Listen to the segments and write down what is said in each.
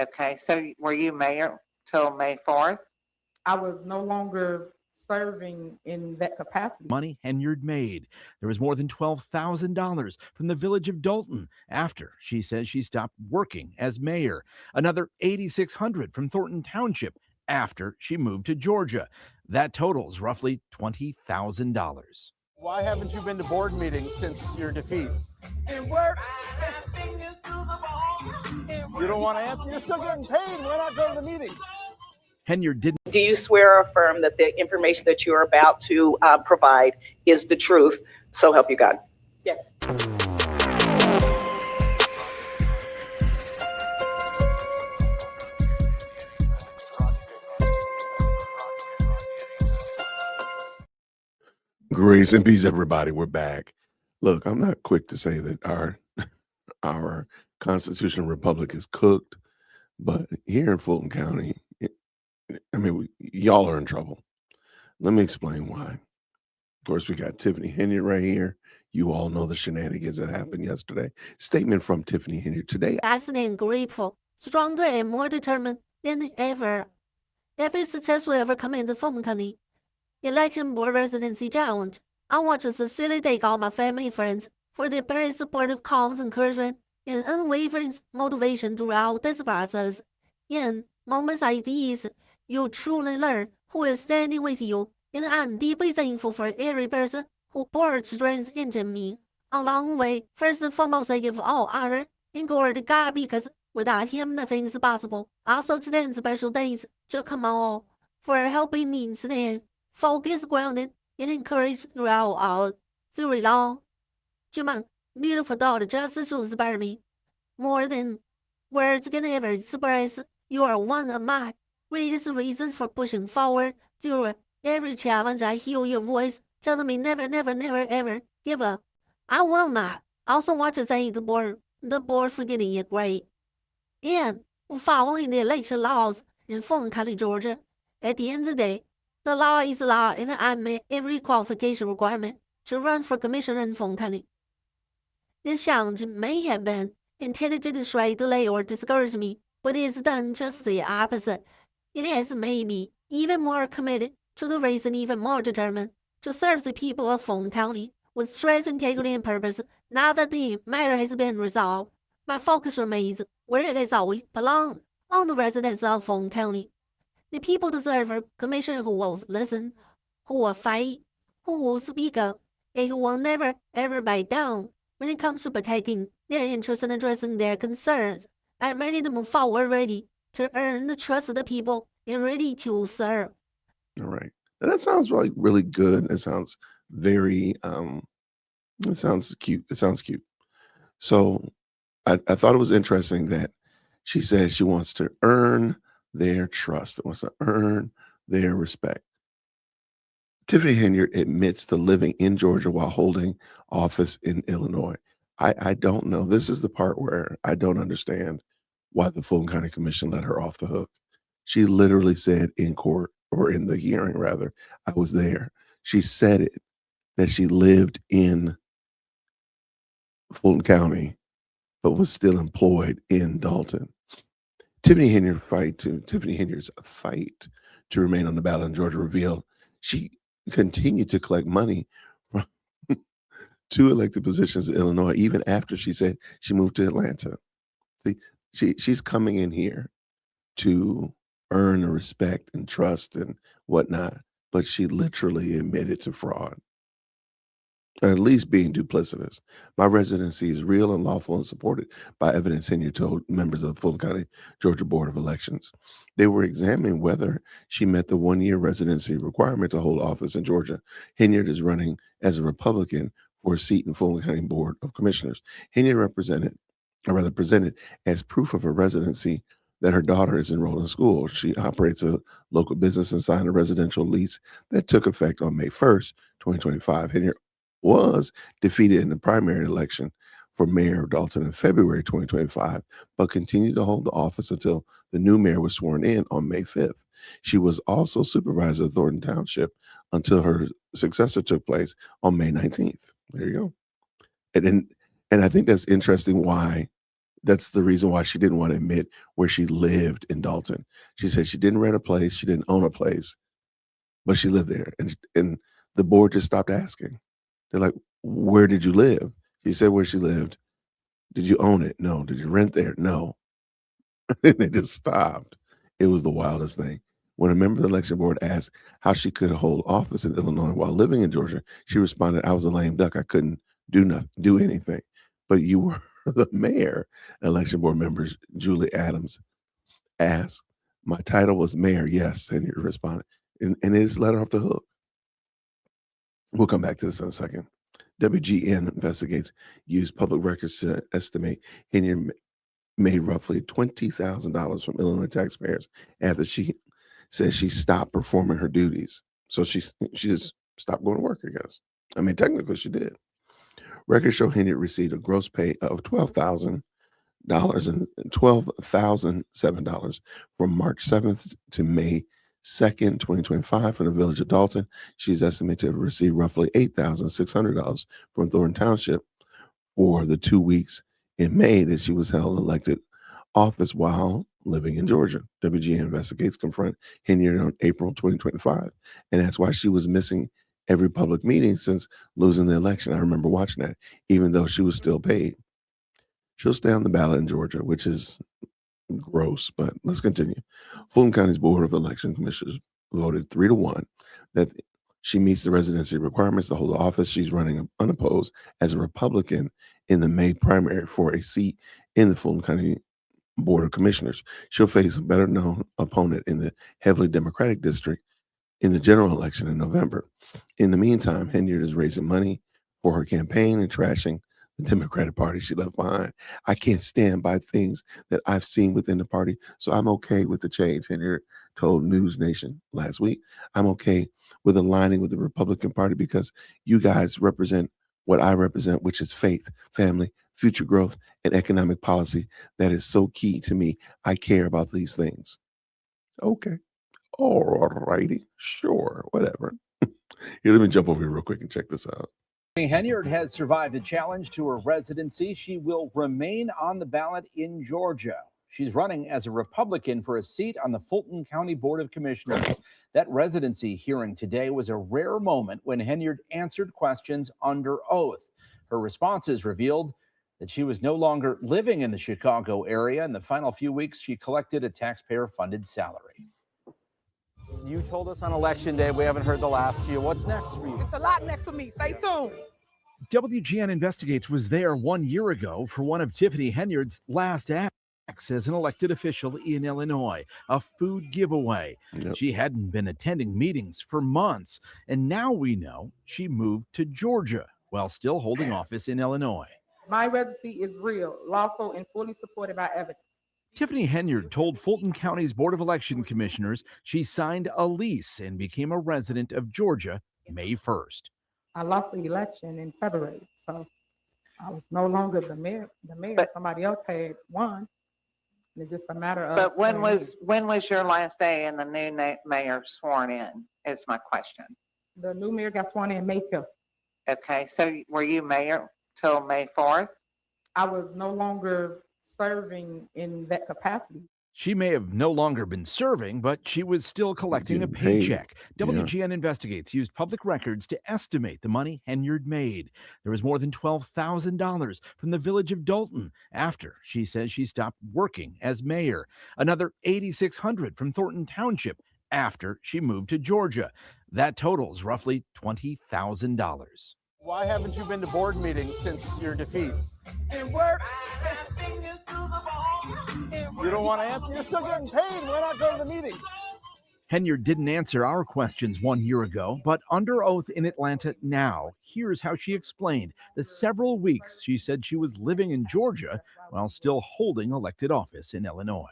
Okay, so were you mayor till May 4th? I was no longer serving in that capacity. Money Henyard made. There was more than $12,000 from the village of Dalton after she says she stopped working as mayor. Another $8,600 from Thornton Township after she moved to Georgia. That totals roughly $20,000. Why haven't you been to board meetings since your defeat? And work. You don't want to answer? You're still getting paid. Why not go to the meetings? Henyard didn't. Do you swear or affirm that the information that you are about to provide is the truth? So help you God. Yes. Grace and peace, everybody. We're back. Look, I'm not quick to say that our constitutional republic is cooked, but here in Fulton County, y'all are in trouble. Let me explain why. Of course, we got Tiffany Henyard right here. You all know the shenanigans that happened yesterday. Statement from Tiffany Henyard today. Fascinating and grateful, stronger and more determined than ever. Every success will ever come in the Fulton County Election Board Residency Challenge. I want to sincerely thank all my family and friends for their very supportive calls, encouragement, and unwavering motivation throughout this process. In moments like these, you truly learn who is standing with you, and I'm deeply thankful for every person who poured strength into me along the way. First and foremost, I give all honor and glory to God, because without Him, nothing is possible. I also extend special thanks to Kamal for helping me stand focused, grounded, and encouraged through it all. Juma, beautiful daughter, just inspire me more than words can ever express. You are one of my greatest reasons for pushing forward through every challenge. I hear your voice telling me never, never, never, ever give up. I will not. I also want to thank the board for getting it right and following the election laws in Fulton County, Georgia. At the end of the day, the law is law, and I met every qualification requirement to run for commissioner in Fulton County. This challenge may have been intended to distract, delay, or discourage me, but it has done just the opposite. It has made me even more committed to the race and even more determined to serve the people of Fulton County with strength, integrity, and purpose. Now that the matter has been resolved, my focus remains where it has always belonged, on the residents of Fulton County. The people deserve a commissioner who will listen, who will fight, who will speak up, and who will never, ever back down when it comes to protecting their interests and addressing their concerns. I'm ready to move forward, ready to earn the trust of the people, and ready to serve. All right. Now, that sounds like really good. It sounds very, it sounds cute. It sounds cute. So I thought it was interesting that she said she wants to earn their trust. It wants to earn their respect. Tiffany Henyard admits to living in Georgia while holding office in Illinois. I don't know. This is the part where I don't understand why the Fulton County Commission let her off the hook. She literally said in court, or in the hearing rather, I was there. She said it, that she lived in Fulton County, but was still employed in Dalton. Tiffany Henyard's fight to remain on the ballot in Georgia revealed she continued to collect money from two elected positions in Illinois, even after she said she moved to Atlanta. She's coming in here to earn the respect and trust and whatnot, but she literally admitted to fraud, or at least being duplicitous. My residency is real and lawful and supported by evidence, Henyard told members of the Fulton County, Georgia Board of Elections. They were examining whether she met the one-year residency requirement to hold office in Georgia. Henyard is running as a Republican for a seat in Fulton County Board of Commissioners. Henyard presented as proof of her residency that her daughter is enrolled in school. She operates a local business and signed a residential lease that took effect on May 1st, 2025. Henyard was defeated in the primary election for mayor of Dalton in February 2025, but continued to hold the office until the new mayor was sworn in on May 5th. She was also supervisor of Thornton Township until her successor took place on May 19th. There you go. And I think that's interesting why That's the reason why she didn't want to admit where she lived in Dalton. She said she didn't rent a place, she didn't own a place, but she lived there. And the board just stopped asking. They're like, where did you live? She said where she lived. Did you own it? No. Did you rent there? No. And they just stopped. It was the wildest thing. When a member of the election board asked how she could hold office in Illinois while living in Georgia, she responded, I was a lame duck. I couldn't do anything. But you were the mayor. Election board members Julie Adams asked, my title was mayor. Yes. And he responded. And they just let her off the hook. We'll come back to this in a second. WGN investigates used public records to estimate Henyard made roughly $20,000 from Illinois taxpayers after she says she stopped performing her duties. So she just stopped going to work, I guess. I mean, technically she did. Records show Henyard received a gross pay of $12,000 and $12,007 from March 7th to May 2nd, 2025 from the village of Dalton. She's estimated to have received roughly $8,600 from Thornton Township for the 2 weeks in May that she was held elected office while living in Georgia. WGN investigates confront Henyard on April 2025, and that's why she was missing every public meeting since losing the election. I remember watching that, even though she was still paid. She'll stay on the ballot in Georgia, which is gross, but let's continue. Fulton County's Board of Election Commissioners voted 3-1 that she meets the residency requirements to hold the office. She's running unopposed as a Republican in the May primary for a seat in the Fulton County Board of Commissioners. She'll face a better known opponent in the heavily Democratic district in the general election in November. In the meantime, Henyard is raising money for her campaign and trashing the Democratic Party she left behind. I can't stand by things that I've seen within the party, so I'm okay with the change. Henyard told News Nation last week, I'm okay with aligning with the Republican Party because you guys represent what I represent, which is faith, family, future growth, and economic policy that is so key to me. I care about these things. Okay. All righty. Sure. Whatever. Here, let me jump over here real quick and check this out. Henyard has survived a challenge to her residency. She will remain on the ballot in Georgia. She's running as a Republican for a seat on the Fulton County Board of Commissioners. That residency hearing today was a rare moment when Henyard answered questions under oath. Her responses revealed that she was no longer living in the Chicago area. In the final few weeks, she collected a taxpayer-funded salary. You told us on election day we haven't heard the last year. What's next for you? It's a lot next for me. Stay tuned. WGN Investigates was there 1 year ago for one of Tiffany Henyard's last acts as an elected official in Illinois, a food giveaway. Yep. She hadn't been attending meetings for months, and now we know she moved to Georgia while still holding office in Illinois. My residency is real, lawful, and fully supported by evidence. Tiffany Henyard told Fulton County's Board of Election Commissioners she signed a lease and became a resident of Georgia May 1st. I lost the election in February, so I was no longer the mayor. But- Somebody else had won. It's just a matter of. But when saying, was your last day and the new mayor sworn in is my question. the new mayor got sworn in May 5th. Okay, so were you mayor till May 4th? I was no longer serving in that capacity. She may have no longer been serving, but she was still collecting a Getting paid. paycheck. Yeah. WGN Investigates used public records to estimate the money Henyard made. There was more than $12,000 from the village of Dalton after she says she stopped working as mayor. Another $8,600 from Thornton Township after she moved to Georgia. That totals roughly $20,000. Why haven't you been to board meetings since your defeat? You don't want to answer? You're still getting paid. Why not go to the meetings? Henyard didn't answer our questions 1 year ago, but under oath in Atlanta now, here's how she explained the several weeks she said she was living in Georgia while still holding elected office in Illinois.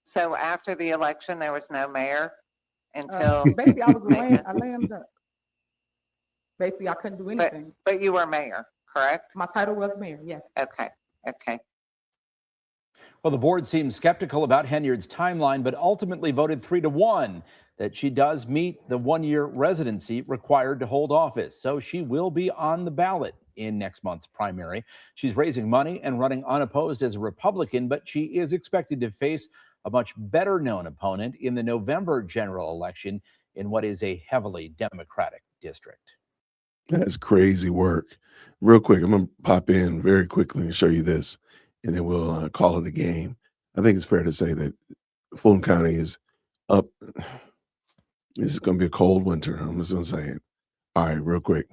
So after the election, there was no mayor until, Basically, I was a lame duck. Basically, I couldn't do anything. but you were mayor, correct? My title was mayor, yes. Okay. Well, the board seems skeptical about Henyard's timeline, but ultimately voted 3-1 that she does meet the 1-year residency required to hold office. So she will be on the ballot in next month's primary. She's raising money and running unopposed as a Republican, but she is expected to face a much better known opponent in the November general election in what is a heavily Democratic district. That's crazy work. Real quick, I'm going to pop in very quickly and show you this, and then we'll call it a game. I think it's fair to say that Fulton County is up. This is going to be a cold winter. I'm just going to say it. All right, real quick.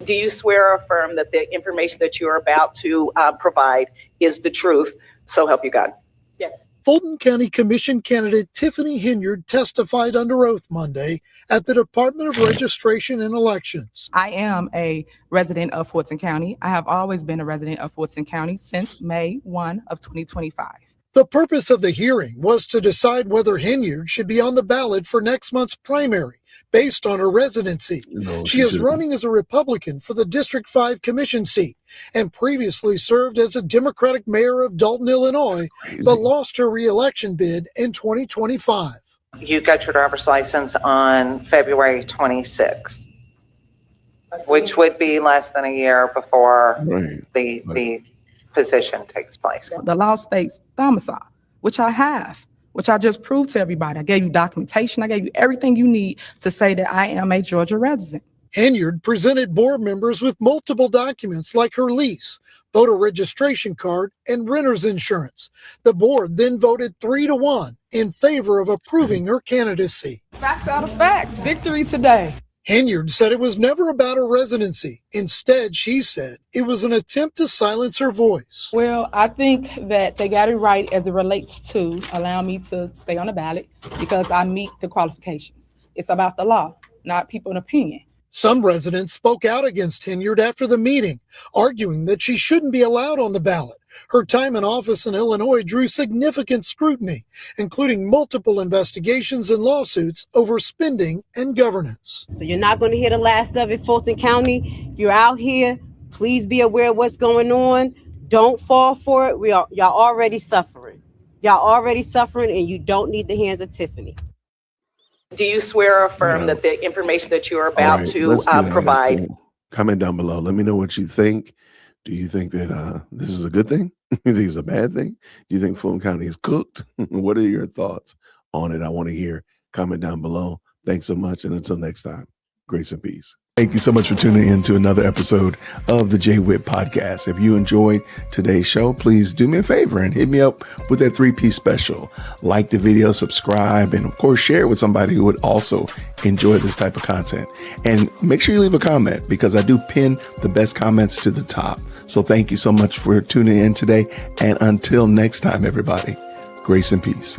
Do you swear or affirm that the information that you are about to provide is the truth? So help you God. Yes. Fulton County Commission candidate Tiffany Henyard testified under oath Monday at the Department of Registration and Elections. I am a resident of Fulton County. I have always been a resident of Fulton County since May 1 of 2025. The purpose of the hearing was to decide whether Henyard should be on the ballot for next month's primary based on her residency. No, She is shouldn't. running as a Republican for the District 5 Commission seat and previously served as a Democratic mayor of Dalton, Illinois, Crazy. but lost her re-election bid in 2025. You got your driver's license on February 26th, which would be less than a year before Right. the position takes place. The law states domicile, which I have, which I just proved to everybody. I gave you documentation. I gave you everything you need to say that I am a Georgia resident. Henyard presented board members with multiple documents like her lease, voter registration card, and renter's insurance. The board then voted 3-1 in favor of approving her candidacy. Facts out of facts. Victory today. Henyard said it was never about her residency. Instead, she said it was an attempt to silence her voice. Well, I think that they got it right as it relates to allowing me to stay on the ballot because I meet the qualifications. It's about the law, not people's opinion. Some residents spoke out against Henyard after the meeting, arguing that she shouldn't be allowed on the ballot. Her time in office in Illinois drew significant scrutiny, including multiple investigations and lawsuits over spending and governance. So you're not going to hear the last of it, Fulton County. You're out here. Please be aware of what's going on. Don't fall for it. Y'all already suffering. Y'all already suffering, and you don't need the hands of Tiffany. Do you swear or affirm that the information that you are about All right, to let's do that. provide? Comment down below. Let me know what you think. Do you think that this is a good thing? Do you think it's a bad thing? Do you think Fulton County is cooked? What are your thoughts on it? I want to hear. Comment down below. Thanks so much. And until next time, grace and peace. Thank you so much for tuning in to another episode of the JWhit Podcast. If you enjoyed today's show, please do me a favor and hit me up with that 3-piece special. Like the video, subscribe, and of course, share it with somebody who would also enjoy this type of content. And make sure you leave a comment because I do pin the best comments to the top. So thank you so much for tuning in today. And until next time, everybody, grace and peace.